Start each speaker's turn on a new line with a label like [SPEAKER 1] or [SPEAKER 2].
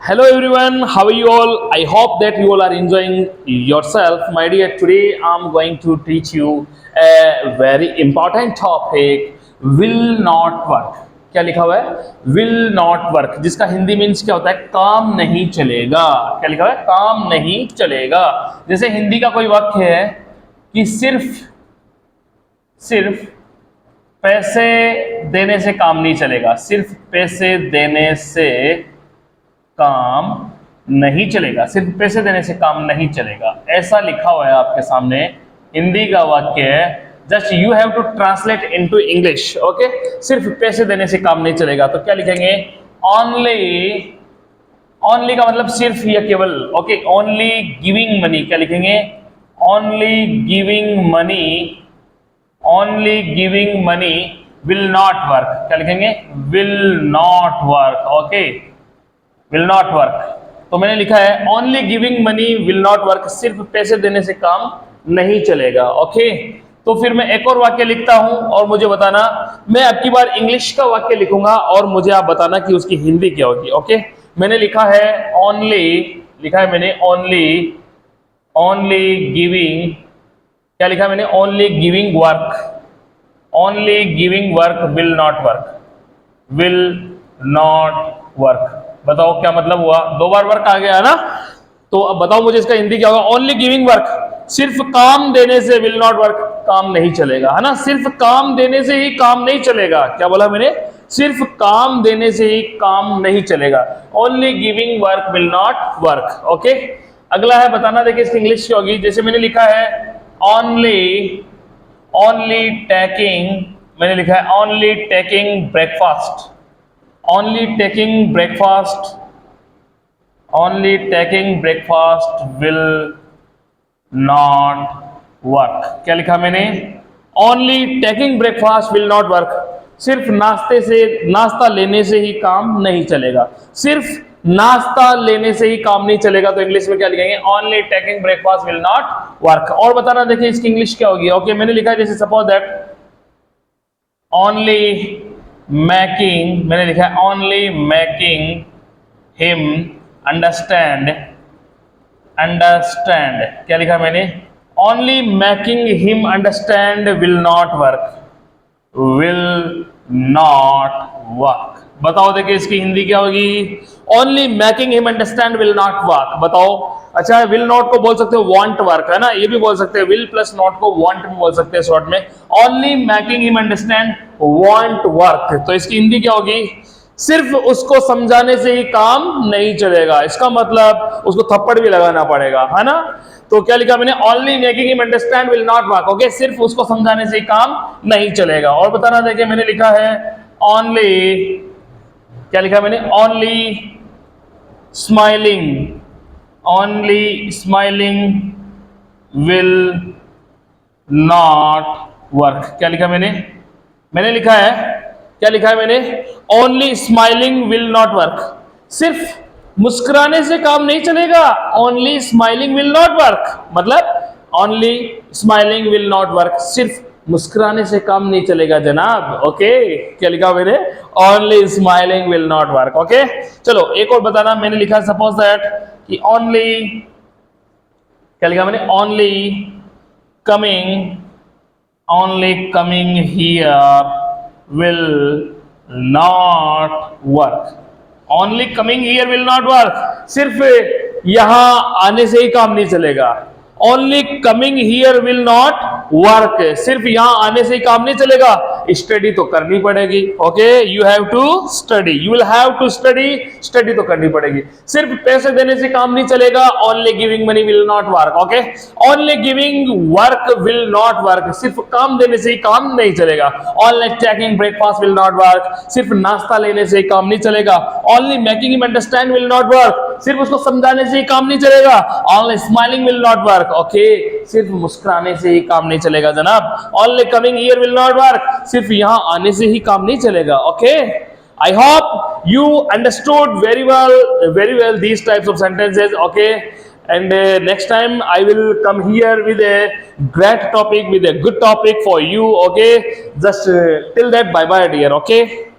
[SPEAKER 1] Hello everyone, how are you all? I hope that you all are enjoying yourself. My dear, today I'm going to teach you a very important topic, will not work. क्या लिखा हुआ है? Will not work, जिसका Hindi means क्या होता है? काम नहीं चलेगा. क्या लिखा हुआ है? काम नहीं चलेगा. जैसे हिंदी का कोई वाक्य है कि सिर्फ पैसे देने से काम नहीं चलेगा. सिर्फ पैसे देने से काम नहीं चलेगा. सिर्फ पैसे देने से काम नहीं चलेगा, ऐसा लिखा हुआ है आपके सामने. हिंदी का वाक्य है. Just you have to translate into English. Okay, सिर्फ पैसे देने से काम नहीं चलेगा. तो क्या लिखेंगे? ओनली. ओनली का मतलब सिर्फ या केवल. Okay, only giving money. क्या लिखेंगे? Only giving money. Only giving money will not work. क्या लिखेंगे? Will not work. Okay, will not work. तो मैंने लिखा है only giving money will not work. सिर्फ पैसे देने से काम नहीं चलेगा. ओके, तो फिर मैं एक और वाक्य लिखता हूं और मुझे बताना. मैं अब की बार इंग्लिश का वाक्य लिखूंगा और मुझे आप बताना कि उसकी हिंदी क्या होगी. ओके, मैंने लिखा है ओनली. लिखा है मैंने ओनली. Only giving. क्या लिखा है मैंने? Only giving work. Only giving work will not work. Will not work. बताओ क्या मतलब हुआ? दो बार वर्क आ गया है ना. तो अब बताओ मुझे इसका हिंदी क्या होगा? ओनली गिविंग वर्क, सिर्फ काम देने से विल नॉट वर्क, काम नहीं चलेगा, है ना. सिर्फ काम देने से ही काम नहीं चलेगा. क्या बोला मैंने? सिर्फ काम देने से ही काम नहीं चलेगा. Only giving work will not work. Okay, अगला है बताना. देखिए इसकी इंग्लिश क्या होगी. जैसे मैंने लिखा है ओनली. Only taking. मैंने लिखा है only taking breakfast. Only taking breakfast. Only taking breakfast will not work. क्या लिखा मैंने? Only taking breakfast will not work. सिर्फ नाश्ता लेने से ही काम नहीं चलेगा. सिर्फ नाश्ता लेने से ही काम नहीं चलेगा. तो इंग्लिश में क्या लिखेंगे? Only taking breakfast will not work. और बताना. देखिए इसकी इंग्लिश क्या होगी. ओके, मैंने लिखा है जैसे सपोज दैट ओनली मैकिंग. मैंने लिखा है only making him understand. Understand. क्या लिखा मैंने? Only making him understand will not work. Will not work. बताओ देखिए इसकी हिंदी क्या होगी. Only making him understand will not work. बताओ. अच्छा, विल नॉट को बोल सकते हो वांट वर्क, है ना. ये भी बोल सकते हैं. विल प्लस नॉट को वांट भी बोल सकते हैं शॉर्ट में. Only making him understand want work. तो इसकी हिंदी क्या होगी? सिर्फ उसको समझाने से ही काम नहीं चलेगा. इसका मतलब उसको थप्पड़ भी लगाना पड़ेगा, है ना. तो क्या लिखा मैंने? Only making him understand will not work. Okay, सिर्फ उसको समझाने से ही काम नहीं चलेगा. और बताना. देखिए मैंने लिखा है ओनली. क्या लिखा मैंने? Only smiling. Only smiling will not work. क्या लिखा मैंने? मैंने लिखा है. क्या लिखा है मैंने? Only smiling will not work. सिर्फ मुस्कुराने से काम नहीं चलेगा. Only smiling will not work मतलब only smiling will not work. सिर्फ मुस्कुराने से काम नहीं चलेगा जनाब. ओके, क्या लिखा मैंने? Only smiling will not work. Okay, चलो एक और बताना. मैंने लिखा सपोज दैट कि ओनली. क्या लिखा मैंने? Only coming. Only coming here will not work. Only coming here will not work. सिर्फ यहां आने से ही काम नहीं चलेगा. Only coming here will not work. सिर्फ यहां आने से ही काम नहीं चलेगा. स्टडी तो करनी पड़ेगी. Okay, you have to study. You will have to study. Study तो करनी पड़ेगी. सिर्फ पैसे देने से काम नहीं चलेगा. Only giving money will not work. Okay, only giving work will not work. सिर्फ काम देने से ही काम नहीं चलेगा. Only taking breakfast will not work. सिर्फ नाश्ता लेने से ही काम नहीं चलेगा. Only making him understand will not work. सिर्फ उसको समझाने से ही काम नहीं चलेगा. Only smiling will not work. Okay, सिर्फ मुस्कुराने से ही काम नहीं चलेगा जनाब. Only coming here will not work. सिर्फ यहां आने से ही काम नहीं चलेगा. Okay, I hope you understood very well these types of sentences. Okay, and next time I will come here with a great topic, with a good topic for you. Okay, just till that, bye bye dear. Okay.